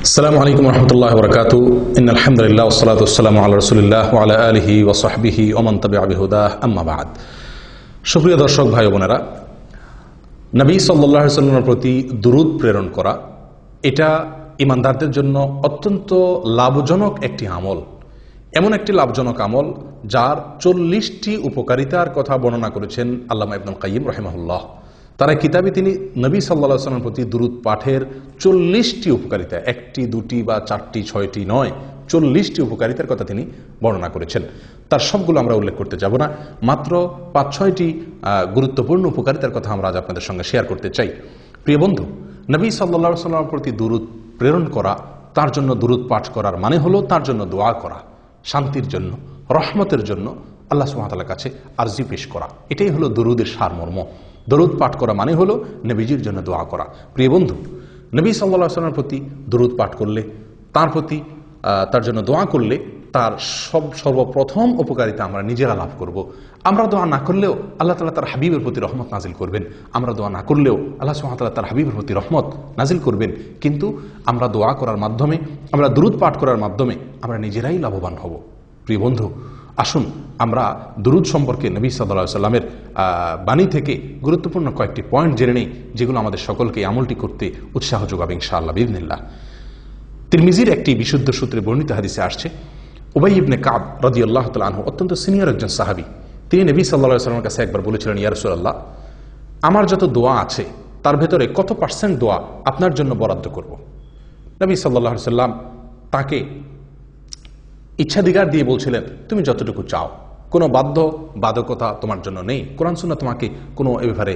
আসসালামু আলাইকুম রহমতুল্লাহ বরকাতু ইন্নাল হামদুলিল্লাহ ওয়াসসালাতু ওয়াসসালামু আলা রাসূলিল্লাহ ওয়া আলা আলিহি ওয়া সাহবিহি ওয়া মান তাবি'a বিহুদাহ আম্মা বা'দ। সুপ্রিয় দর্শক ভাই ও বোনেরা, নবী সাল্লাল্লাহু আলাইহি ওয়াসাল্লামের প্রতি দুরূদ প্রেরণ করা এটা ঈমানদারদের জন্য অত্যন্ত লাভজনক একটি আমল। এমন একটি লাভজনক আমল যার 40টি উপকারিতার কথা বর্ণনা করেছেন আল্লামা ইবনুল কাইয়্যিম রাহিমাহুল্লাহ। তার কিতাবে তিনি নবী সাল্লাল্লাহু আলাইহি ওয়াসাল্লামের প্রতি দুরূদ পাঠের 40টি উপকারিতা, একটি দুটি বা চারটি ছয়টি নয়, 40টি উপকারিতার কথা তিনি বর্ণনা করেছেন। তার সবগুলো আমরা উল্লেখ করতে যাব না, মাত্র 5-6টি গুরুত্বপূর্ণ উপকারিতার কথা আমরা আজ আপনাদের সঙ্গে শেয়ার করতে চাই। প্রিয় বন্ধু, নবী সাল্লাল্লাহু আলাইহি ওয়াসাল্লামের প্রতি দুরূদ প্রেরণ করা, তার জন্য দুরূদ পাঠ করার মানে হলো তার জন্য দোয়া করা, শান্তির জন্য, রহমতের জন্য আল্লাহ সুবহানাহু ওয়া তাআলার কাছে আরজি পেশ করা। এটাই হলো দুরূদের সারমর্ম। দরুদ পাঠ করা মানে হলো নবীজির জন্য দোয়া করা। প্রিয় বন্ধু, নবী সাল্লাল্লাহু আলাইহি ওয়াসাল্লামের প্রতি দরুদ পাঠ করলে, তার জন্য দোয়া করলে তার সর্বপ্রথম উপকারিতা আমরা নিজেরা লাভ করব। আমরা দোয়া না করলেও আল্লাহ তাআলা তার হাবিবের প্রতি রহমত নাজিল করবেন। আমরা দোয়া না করলেও আল্লাহ সুবহানাহু ওয়া তাআলা তার হাবিবের প্রতি রহমত নাজিল করবেন। কিন্তু আমরা দোয়া করার মাধ্যমে, আমরা দরুদ পাঠ করার মাধ্যমে আমরা নিজেরাই লাভবান হব। প্রিয় বন্ধু, আসুন আমরা দুরূদ সম্পর্কে নবী সাল্লাল্লাহু আলাইহি ওয়াসাল্লামের বাণী থেকে গুরুত্বপূর্ণ কয়েকটি পয়েন্ট জেনে নেই, যেগুলো আমাদের সকলকে আমলটি করতে উৎসাহ যোগাবে ইনশাআল্লাহ বিইذنিল্লাহ। তিরমিজির একটি বিশুদ্ধ সূত্রে বর্ণিত হাদিসে আসছে, উবাই ইবনে কাব রাদিয়াল্লাহু তাআলা আনহু অত্যন্ত সিনিয়র একজন সাহাবী। তিনি নবী সাল্লাল্লাহু আলাইহি ওয়াসাল্লামের কাছে একবার বলেছিলেন, ইয়া রাসূলুল্লাহ, আমার যত দোয়া আছে তার ভেতরে কত পার্সেন্ট দোয়া আপনার জন্য বরাদ্দ করব? নবী সাল্লাল্লাহু আলাইহি ওয়াসাল্লাম তাকে ইচ্ছাধিকার দিয়ে বলছিলেন, তুমি যতটুকু চাও, কোনো বাধ্যকতা তোমার জন্য নেই। কোরআন সুন্নাহ তোমাকে কোনো এ ব্যাপারে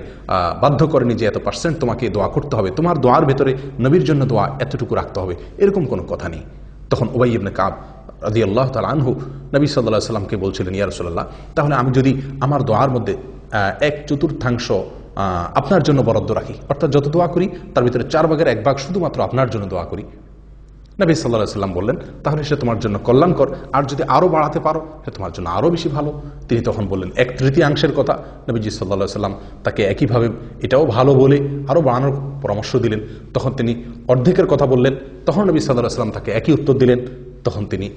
বাধ্য করেনি যে এত পার্সেন্ট তোমাকে দোয়া করতে হবে, তোমার দোয়ার ভেতরে নবীর জন্য দোয়া এতটুকু রাখতে হবে, এরকম কোনো কথা নেই। তখন উবাই ইবনে কাব রাদিয়াল্লাহু তাআলা আনহু নবী সাল্লাল্লাহু আলাইহি ওয়াসাল্লামকে বলছিলেন, ইয়া রাসূলুল্লাহ, তাহলে আমি যদি আমার দোয়ার মধ্যে 1/4 আপনার জন্য বরাদ্দ রাখি, অর্থাৎ যত দোয়া করি তার ভিতরে 4/1 শুধুমাত্র আপনার জন্য দোয়া করি। নবী সাল্লাল্লাহু আলাইহি ওয়াসাল্লাম বললেন, তাহলে সে তোমার জন্য কল্যাণকর, আর যদি আরও বাড়াতে পারো সে তোমার জন্য আরও বেশি ভালো। তিনি তখন বললেন 1/3 কথা। নবীজি সাল্লাল্লাহু আলাইহি ওয়াসাল্লাম তাকে একইভাবে এটাও ভালো বলে আরও বাড়ানোর পরামর্শ দিলেন। তখন তিনি অর্ধেকের কথা বললেন। তখন নবী সাল্লাল্লাহু আলাইহি ওয়াসাল্লাম তাকে একই উত্তর দিলেন। তখন তিনি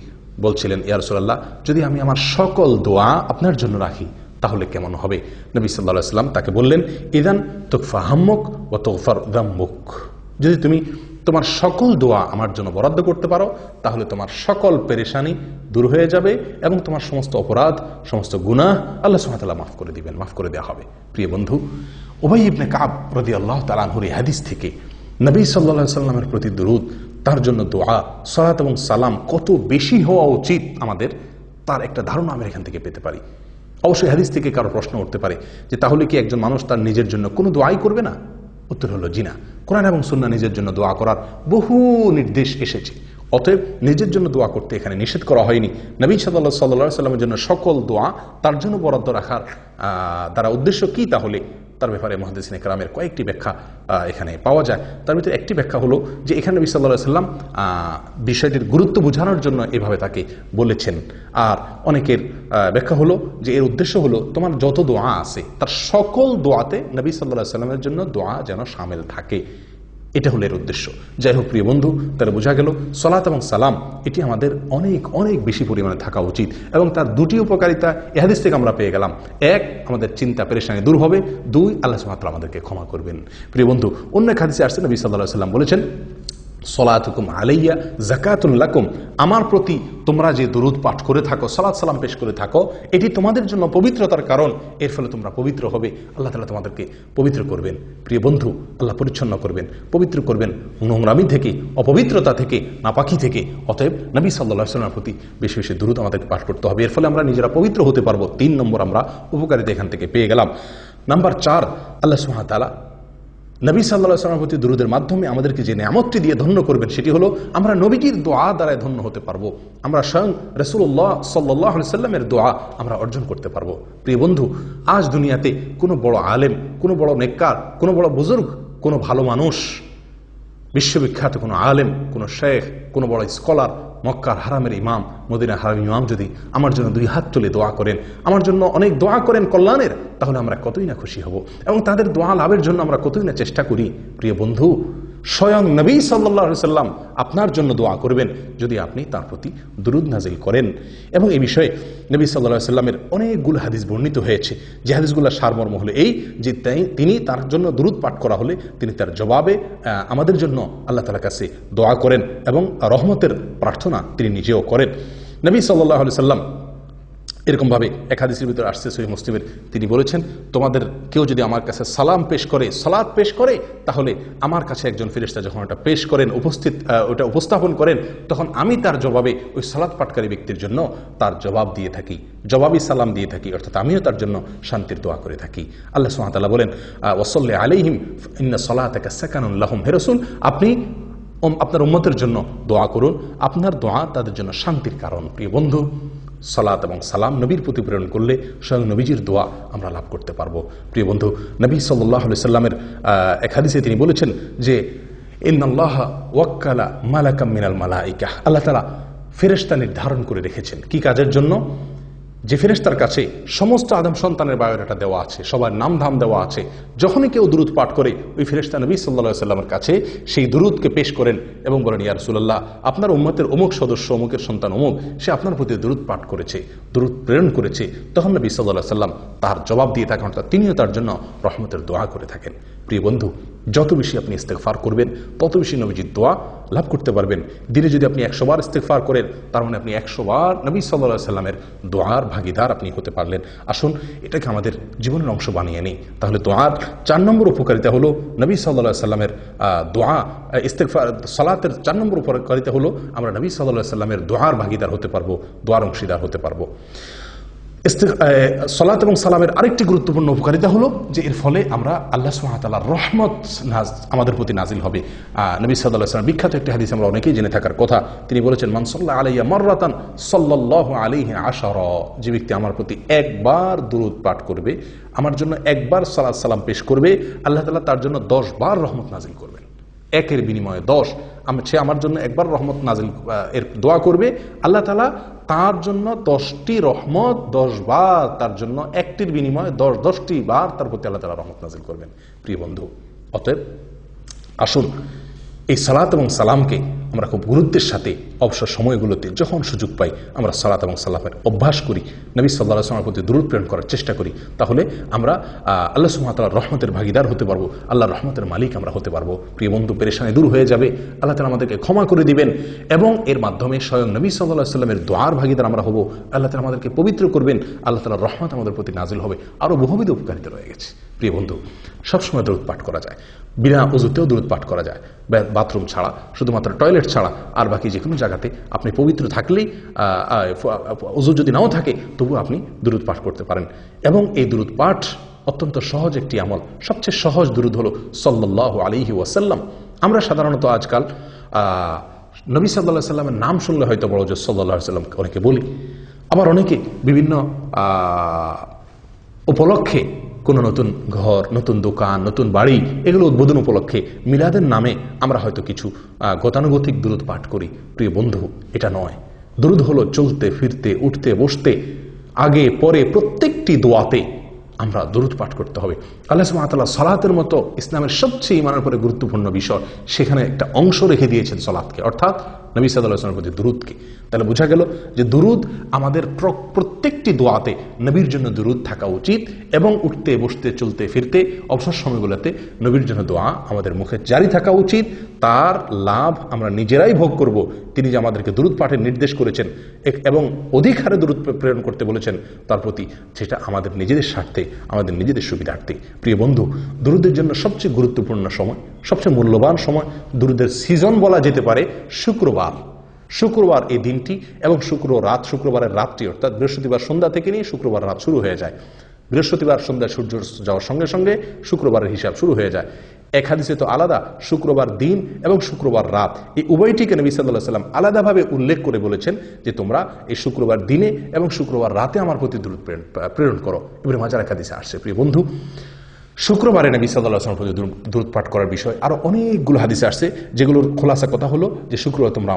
বলছিলেন, ইয়া রাসূলুল্লাহ, যদি আমি আমার সকল দোয়া আপনার জন্য রাখি তাহলে কেমন হবে? নবী সাল্লাল্লাহু আলাইহি ওয়াসাল্লাম তাকে বললেন, ইযান তুকফা হাম্মুক ওয়া তুগফার যাম্মুক। যদি তুমি তোমার সকল দোয়া আমার জন্য বরাদ্দ করতে পারো তাহলে তোমার সকল পেরেশানি দূর হয়ে যাবে এবং তোমার সমস্ত অপরাধ, সমস্ত গুনাহ আল্লাহ সুবহানাহু ওয়া তাআলা মাফ করে দিবেন, মাফ করে দেওয়া হবে। প্রিয় বন্ধু, উবাই ইবনে কাব রাদিয়াল্লাহু তাআলা আনহুর এই হাদিস থেকে নবী সাল্লাল্লাহু আলাইহি ওয়াসাল্লামের প্রতি দুরূদ, তার জন্য দোয়া, সালাত এবং সালাম কত বেশি হওয়া উচিত আমাদের, তার একটা ধারণা আমরা এখান থেকে পেতে পারি। অবশ্যই হাদিস থেকে কারো প্রশ্ন উঠতে পারে যে তাহলে কি একজন মানুষ তার নিজের জন্য কোনো দোয়াই করবে না? উত্তর হলো জি না। কোরআন এবং সুন্নাহ নিজের জন্য দোয়া করার বহু নির্দেশ এসেছে। অতএব নিজের জন্য দোয়া করতে এখানে নিষেধ করা হয়নি। নবী সাল্লাল্লাহু আলাইহি ওয়াসাল্লামের জন্য সকল দোয়া তার জন্য বরাদ্দ রাখার দ্বারা উদ্দেশ্য কি, তাহলে তার ব্যাপারে মুহাদ্দিসিনে কেরামের কয়েকটি ব্যাখ্যা এখানে পাওয়া যায়। তার ভিতরে একটি ব্যাখ্যা হলো যে এখানে নবী সাল্লাল্লাহু আলাইহি ওয়াসাল্লাম বিষয়টির গুরুত্ব বোঝানোর জন্য এভাবে তাকে বলেছেন। আর অনেকের ব্যাখ্যা হলো যে এর উদ্দেশ্য হলো তোমার যত দোয়া আছে তার সকল দোয়াতে নবী সাল্লাল্লাহু আলাইহি ওয়াসাল্লামের জন্য দোয়া যেন শামিল থাকে, এটা হলো এর উদ্দেশ্য। যাই হোক প্রিয় বন্ধু, তাহলে বোঝা গেল সালাত এবং সালাম এটি আমাদের অনেক অনেক বেশি পরিমাণে থাকা উচিত এবং তার দুটি উপকারিতা এই হাদিস থেকে আমরা পেয়ে গেলাম। এক, আমাদের চিন্তা পেরেশানি দূর হবে। দুই, আল্লাহ সুবহানাহু ওয়া তাআলা আমাদেরকে ক্ষমা করবেন। প্রিয় বন্ধু, অন্য এক হাদিসে আসছে নবী সাল্লাল্লাহু আলাইহি ওয়াসাল্লাম বলেছেন, সলাতুকুম আলাইয়া যাকাতুল লাকুম, আমার প্রতি তোমরা যে দুরূদ পাঠ করে থাকো, সালাত সালাম পেশ করে থাকো, এটি তোমাদের জন্য পবিত্রতার কারণ। এর ফলে তোমরা পবিত্র হবে, আল্লাহ তাআলা তোমাদেরকে পবিত্র করবেন। প্রিয় বন্ধু, আল্লাহ পরিচ্ছন্ন করবেন, পবিত্র করবেন নোংরামি থেকে, অপবিত্রতা থেকে, নাপাকি থেকে। অতএব নবী সাল্লাল্লাহু আলাইহি ওয়াসাল্লামের প্রতি বেশি বেশি দুরূদ আমাদেরকে পাঠ করতে হবে। এর ফলে আমরা নিজেরা পবিত্র হতে পারবো। 3 নম্বর আমরা উপকারিতা এখান থেকে পেয়ে গেলাম। নাম্বার 4, আল্লাহ সুবহানাহু ওয়া তাআলা নবী সাল্লাল্লাহু আলাইহি ওয়াসাল্লামের প্রতি দুরূদের মাধ্যমে আমাদেরকে যে নিয়ামতটি দিয়ে ধন্য করবেন সেটি হলো আমরা নবীজির দোয়া দ্বারাই ধন্য হতে পারবো। আমরা স্বয়ং রাসূলুল্লাহ সাল্লাল্লাহু আলাইহি ওয়াসাল্লামের দোয়া আমরা অর্জন করতে পারবো। প্রিয় বন্ধু, আজ দুনিয়াতে কোনো বড় আলেম, কোনো বড় নেককার, কোনো বড় বুজুর্গ, কোনো ভালো মানুষ, বিশ্ববিখ্যাত কোনো আলেম, কোনো শেখ, কোনো বড় স্কলার, মক্কার হারামের ইমাম, মদিনার হারামের ইমাম যদি আমার জন্য 2 হাত তুলে দোয়া করেন, আমার জন্য অনেক দোয়া করেন কল্যাণের, তাহলে আমরা কতই না খুশি হব এবং তাদের দোয়া লাভের জন্য আমরা কতই না চেষ্টা করি। প্রিয় বন্ধু, স্বয়ং নবী সাল্লাল্লাহু আলাইহি সাল্লাম আপনার জন্য দোয়া করবেন যদি আপনি তার প্রতি দুরূদ নাজিল করেন। এবং এই বিষয়ে নবী সাল্লাল্লাহু আলাইহি সাল্লামের অনেকগুলো হাদিস বর্ণিত হয়েছে, যে হাদিসগুলোর সারমর্ম হলো এই যে তিনি তার জন্য দুরূদ পাঠ করা হলে তিনি তার জবাবে আমাদের জন্য আল্লাহ তাআলার কাছে দোয়া করেন এবং রহমতের প্রার্থনা তিনি নিজেও করেন। নবী সাল্লাল্লাহু আলাইহি সাল্লাম এরকমভাবে এক হাদিসের ভিতরে আসছে সহিহ মুসলিমের, তিনি বলেছেন, তোমাদের কেউ যদি আমার কাছে সালাম পেশ করে, সালাত পেশ করে, তাহলে আমার কাছে একজন ফেরেশতা যখন ওটা পেশ করেন, ওটা উপস্থাপন করেন, তখন আমি তার জবাবে ওই সালাত পাঠকারী ব্যক্তির জন্য তার জবাব দিয়ে থাকি, জবাবি সালাম দিয়ে থাকি, অর্থাৎ আমিও তার জন্য শান্তির দোয়া করে থাকি। আল্লাহ সুবহানাহু ওয়া তাআলা বলেন, ওয়াসাল্লি আলাইহিম ইন্না সালাতাকা সাকানুন লাহুম। হে রাসূল, আপনি আপনার উম্মতের জন্য দোয়া করুন, আপনার দোয়া তাদের জন্য শান্তির কারণ। প্রিয় বন্ধু, সালাত এবং সালাম নবীর প্রতি প্রেরণ করলে স্বয়ং নবীজির দোয়া আমরা লাভ করতে পারবো। প্রিয় বন্ধু, নবী সাল্লাল্লাহু আলাইহি সাল্লামের এক হাদিসে তিনি বলেছেন যে ইন্নাল্লাহা ওয়াক্কালা মালাকাম মিনাল মালাইকা, আল্লাহ তাআলা ফেরেশতা নির্ধারণ করে রেখেছেন কি কাজের জন্য? যে ফেরেশতার কাছে সমস্ত আদম সন্তানের বায়োডাটা দেওয়া আছে, সবার নাম ধাম দেওয়া আছে। যখনই কেউ দুরূদ পাঠ করে, ওই ফেরেশতা নবী সাল্লাল্লাহু আলাইহি সাল্লামের কাছে সেই দুরূদকে পেশ করেন এবং বলেন, ইয়া রাসূলুল্লাহ, আপনার উম্মতের অমুক সদস্য, অমুকের সন্তান অমুক, সে আপনার প্রতি দুরূদ পাঠ করেছে, দুরূদ প্রেরণ করেছে। তখন নবী সাল্লাল্লাহু আলাইহি সাল্লাম তার জবাব দিয়ে থাকেন, অর্থাৎ তিনিও তার জন্য রহমতের দোয়া করে থাকেন। প্রিয় বন্ধু, যত বেশি আপনি ইস্তেগফার করবেন, তত বেশি নবীজির দোয়া লাভ করতে পারবেন। দিনে যদি আপনি 100 বার ইস্তেগফার করেন, তার মানে আপনি 100 বার নবী সাল্লাল্লাহু আলাইহি সাল্লামের দোয়ার ভাগীদার আপনি হতে পারলেন। আসুন এটাকে আমাদের জীবনের অংশ বানিয়ে নিই। তাহলে দোয়ার 4 নম্বর উপকারিতা হলো নবী সাল্লাল্লাহু আলাইহি সাল্লামের দোয়া, ইস্তেগফার, সালাতের 4 নম্বর উপকারিতা হলো আমরা নবী সাল্লাল্লাহু আলাইহি সাল্লামের দোয়ার ভাগীদার হতে পারবো, দোয়ার অংশীদার হতে পারবো। সালাত এবং সালামের আরেকটি গুরুত্বপূর্ণ উপকারিতা হলো যে এর ফলে আমরা আল্লাহ সুবহানাহু ওয়া তাআলার রহমত আমাদের প্রতি নাজিল হবে। নবী সাল্লাল্লাহু আলাইহি ওয়াসাল্লাম বিখ্যাত একটি হাদিস আমরা অনেকেই জেনে থাকার কথা, তিনি বলেছেন, মান সাল্লা আলাইয়া মাররাতান সাল্লাল্লাহু আলাইহি আশারা, যে ব্যক্তি আমার প্রতি একবার দুরূদ পাঠ করবে, আমার জন্য একবার সালাত সালাম পেশ করবে, আল্লাহ তাআলা তার জন্য 10 বার রহমত নাজিল করবেন। একের বিনিময়ে 10, সে আমার জন্য একবার রহমত নাজিল এর দোয়া করবে, আল্লাহ তাআলা তার জন্য 10টি রহমত 10 বার, তার জন্য একটির বিনিময়ে 10টি বার তার প্রতি আল্লাহ তাআলা রহমত নাজিল করবেন। প্রিয় বন্ধু, অতএব আসুন এই সালাত এবং সালামকে আমরা খুব গুরুত্বের সাথে অবসর সময়গুলোতে যখন সুযোগ পাই আমরা সালাত এবং সালামের অভ্যাস করি, নবী সাল্লাল্লাহু আলাইহি ওয়াসাল্লামের প্রতি দুরূদ প্রেরণ করার চেষ্টা করি, তাহলে আমরা আল্লাহ সুবহানাহু ওয়া তাআলার রহমতের ভাগীদার হতে পারবো, আল্লাহর রহমতের মালিক আমরা হতে পারবো। প্রিয় বন্ধু, পেরেশানি দূর হয়ে যাবে, আল্লাহ তাআলা আমাদেরকে ক্ষমা করে দিবেন এবং এর মাধ্যমে স্বয়ং নবী সাল্লাল্লাহু আলাইহি ওয়াসাল্লামের দোয়ার ভাগীদার আমরা হব। আল্লাহ তাআলা আমাদেরকে পবিত্র করবেন, আল্লাহ তাআলার রহমত আমাদের প্রতি নাজিল হবে। আরও বহুবিধ উপকারিতা রয়ে গেছে। প্রিয় বন্ধু, সবসময় দুরূদ পাঠ করা যায়, বিনা উযুতেও দুরূদ পাঠ করা যায়, বাথরুম ছাড়া, শুধুমাত্র টয়লেট ছাড়া, আর বাকি যে কোনো জায়গাতে আপনি পবিত্র থাকলেই, উযু যদি নাও থাকে তবু আপনি দুরূদ পাঠ করতে পারেন। এবং এই দুরূদ পাঠ অত্যন্ত সহজ একটি আমল। সবচেয়ে সহজ দুরূদ হলো সাল্লাল্লাহু আলাইহি ওয়াসাল্লাম। আমরা সাধারণত আজকাল নবী সাল্লাল্লাহু আলাইহি ওয়াসাল্লামের নাম শুনলে হয়তো বড় জোর সাল্লাল্লাহু আলাইহি ওয়াসাল্লাম অনেকে বলি, আবার অনেকে বিভিন্ন উপলক্ষে কোনো নতুন ঘর, নতুন দোকান, নতুন বাড়ি, এগুলো উদ্বোধন উপলক্ষে মিলাদের নামে আমরা হয়তো কিছু গতানুগতিক দুরূদ পাঠ করি। প্রিয় বন্ধু, এটা নয়। দুরূদ হলো চলতে ফিরতে, উঠতে বসতে, আগে পরে প্রত্যেকটি দোয়াতে আমরা দুরূদ পাঠ করতে হবে। আল্লাহ সুবহানাহু ওয়া তাআলা সালাতের মতো ইসলামের সবচেয়ে ঈমানের পরে গুরুত্বপূর্ণ বিষয়, সেখানে একটা অংশ রেখে দিয়েছেন সালাতকে, অর্থাৎ নবী সাল্লাল্লাহু আলাইহি ওয়াসাল্লামের প্রতি দুরূদকে। তাহলে বোঝা গেল যে দুরূদ আমাদের প্রত্যেকটি দোয়াতে নবীর জন্য দুরূদ থাকা উচিত এবং উঠতে বসতে চলতে ফিরতে অবসর সময়গুলোতে নবীর জন্য দোয়া আমাদের মুখে জারি থাকা উচিত। তার লাভ আমরা নিজেরাই ভোগ করব। তিনি যে আমাদেরকে দুরূদ পাঠের নির্দেশ করেছেন এবং অধিক হারে দুরূদ প্রেরণ করতে বলেছেন তার প্রতি, সেটা আমাদের নিজেদের স্বার্থে, আমাদের নিজেদের সুবিধার্থে। প্রিয় বন্ধু, দুরূদের জন্য সবচেয়ে গুরুত্বপূর্ণ সময়, সবচেয়ে মূল্যবান সময়, দুরূদের সিজন বলা যেতে পারে শুক্রবার এই দিনটি এবং শুক্রবারের রাতটি, অর্থাৎ বৃহস্পতিবার সন্ধ্যা থেকে নিয়ে শুক্রবার রাত শুরু হয়ে যায়। বৃহস্পতিবার সন্ধ্যায় সূর্য যাওয়ার সঙ্গে সঙ্গে শুক্রবারের হিসাব শুরু হয়ে যায়। এক হাদিসে তো আলাদা শুক্রবার দিন এবং শুক্রবার রাত, এই উভয়টিকে নবী সাল্লাল্লাহু আলাইহি ওয়াসাল্লাম আলাদাভাবে উল্লেখ করে বলেছেন যে তোমরা এই শুক্রবার দিনে এবং শুক্রবার রাতে আমার প্রতি দুরূদ প্রেরণ করো। ইবনে মাজাহ এক হাদিসে আসছে। প্রিয় বন্ধু, শুক্রবারে নবী সাল্লাল্লাহু আলাইহি ওয়াসাল্লামের প্রতি দুরূদ পাঠ করার বিষয় আরো অনেকগুলো হাদিসে আসছে, যেগুলোর খোলাসা কথা হলো যে শুক্রবার তোমরা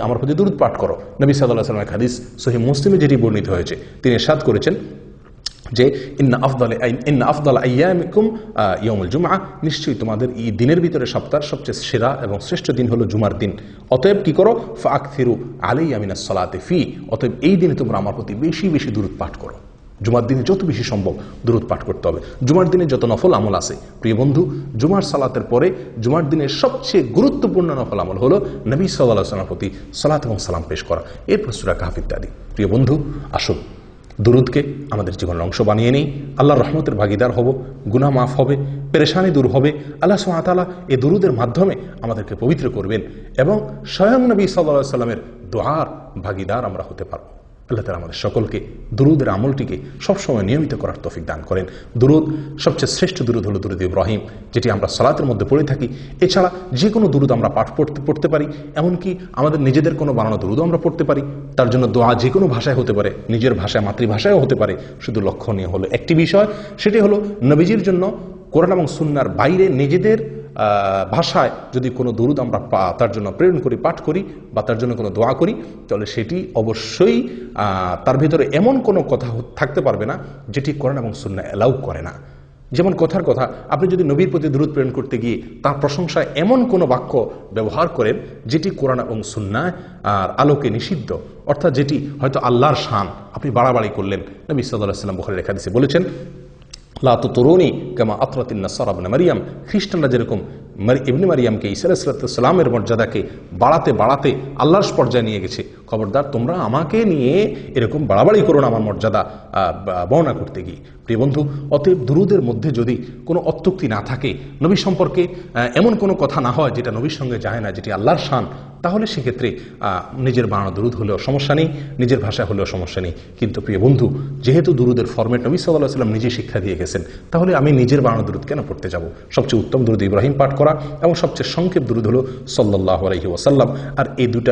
আমার প্রতি দুরূদ পাঠ করো। নবী সাল্লাল্লাহু আলাইহি ওয়াসাল্লামের হাদিস সহিহ মুসলিমে যেটি বর্ণিত হয়েছে, তিনি ইরশাদ করেছেন, যে ইন্না আফদাল আইয়ামিকুম ইয়াউমুল জুমআ, নিশ্চয়ই তোমাদের এই দিনের ভিতরে সপ্তাহের সবচেয়ে সেরা এবং শ্রেষ্ঠ দিন হলো জুমার দিন। অতএব কি করো, ফাআকথিরু আলাইয়া মিনাস সালাতি ফি, অতএব এই দিনে তোমরা আমার প্রতি বেশি বেশি দুরূদ পাঠ করো। জুমার দিনে যত বেশি সম্ভব দুরূদ পাঠ করতে হবে। জুমার দিনে যত নফল আমল আছে প্রিয় বন্ধু, জুমার সালাতের পরে জুমার দিনের সবচেয়ে গুরুত্বপূর্ণ নফল আমল হলো নবী সাল্লাল্লাহু আলাইহি ওয়াসাল্লামের প্রতি সালাত এবং সালাম পেশ করা, এরপর সূরা কাহফ ইত্যাদি। প্রিয় বন্ধু, আসুন দুরূদকে আমাদের জীবনের অংশ বানিয়ে নেই, আল্লাহর রহমতের ভাগিদার হব, গুনাহ মাফ হবে, পেরেশানি দূর হবে। আল্লাহ সুবহানাহু ওয়া তাআলা এই দুরূদের মাধ্যমে আমাদেরকে পবিত্র করবেন এবং স্বয়ং নবী সাল্লাল্লাহু আলাইহি ওয়াসাল্লামের দোয়ার ভাগিদার আমরা হতে পারব। আল্লাহ তাআলা আমাদের সকলকে দুরূদের আমলটিকে সবসময় নিয়মিত করার তৌফিক দান করেন। দুরূদ, সবচেয়ে শ্রেষ্ঠ দুরূদ হলো দুরূদ ইব্রাহিম, যেটি আমরা সালাতের মধ্যে পড়ে থাকি। এছাড়া যে কোনো দুরূদ আমরা পাঠ পড়তে পারি, এমনকি আমাদের নিজেদের কোনো বানানো দুরূদও আমরা পড়তে পারি। তার জন্য দোয়া যে কোনো ভাষায় হতে পারে, নিজের ভাষায় মাতৃভাষায়ও হতে পারে। শুধু লক্ষণীয় হলো একটি বিষয়, সেটি হলো নবীজির জন্য কোরআন এবং সুন্নাহর বাইরে নিজেদের ভাষায় যদি কোনো দুরূদ আমরা তার জন্য প্রেরণ করি, পাঠ করি বা তার জন্য কোনো দোয়া করি, তাহলে সেটি অবশ্যই তার ভিতরে এমন কোনো কথা থাকতে পারবে না যেটি কোরআন এবং সুন্নাহ অ্যালাউ করে না। যেমন কথার কথা, আপনি যদি নবীর প্রতি দুরূদ প্রেরণ করতে গিয়ে তার প্রশংসায় এমন কোনো বাক্য ব্যবহার করেন যেটি কোরআন এবং সুন্নাহ আলোকে নিষিদ্ধ, অর্থাৎ যেটি হয়তো আল্লাহর শান, আপনি বাড়াবাড়ি করলেন। নবী সাল্লাল্লাহু আলাইহি ওয়াসাল্লাম বুখারীর হাদিসে বলেছেন, লা তুতরুনি কামা আতরাতিন নাসারা ইবনে মারইয়াম, খ্রিস্টানরা যেরকম ইবনে মারইয়ামকে ঈসা আলাইহিস সালামের মর্যাদাকে বাড়াতে বাড়াতে আল্লাহর পর্যায়ে নিয়ে গেছে, খবরদার তোমরা আমাকে নিয়ে এরকম বাড়াবাড়ি করো না আমার মর্যাদা বর্ণনা করতে গিয়ে। প্রিয় বন্ধু, অতএব দুরূদের মধ্যে যদি কোনো অত্যুক্তি না থাকে, নবী সম্পর্কে এমন কোনো কথা না হয় যেটা নবীর সঙ্গে যায় না, যেটি আল্লাহর শান, তাহলে সেক্ষেত্রে নিজের বানানো দুরূদ হলেও সমস্যা নেই, নিজের ভাষা হলেও সমস্যা নেই। কিন্তু প্রিয় বন্ধু, যেহেতু দুরূদের ফরম্যাট নবী সাল্লাল্লাহু আলাইহি ওয়াসাল্লাম নিজে শিক্ষা দিয়ে গেছেন, তাহলে আমি নিজের বানানো দুরূদ কেন পড়তে যাব? সবচেয়ে উত্তম দুরূদ ইব্রাহিম পাঠ করা এবং সবচেয়ে সংক্ষেপ দুরূদ হলো সাল্লাল্লাহু আলাইহি ওয়াসাল্লাম। আর এই দুটার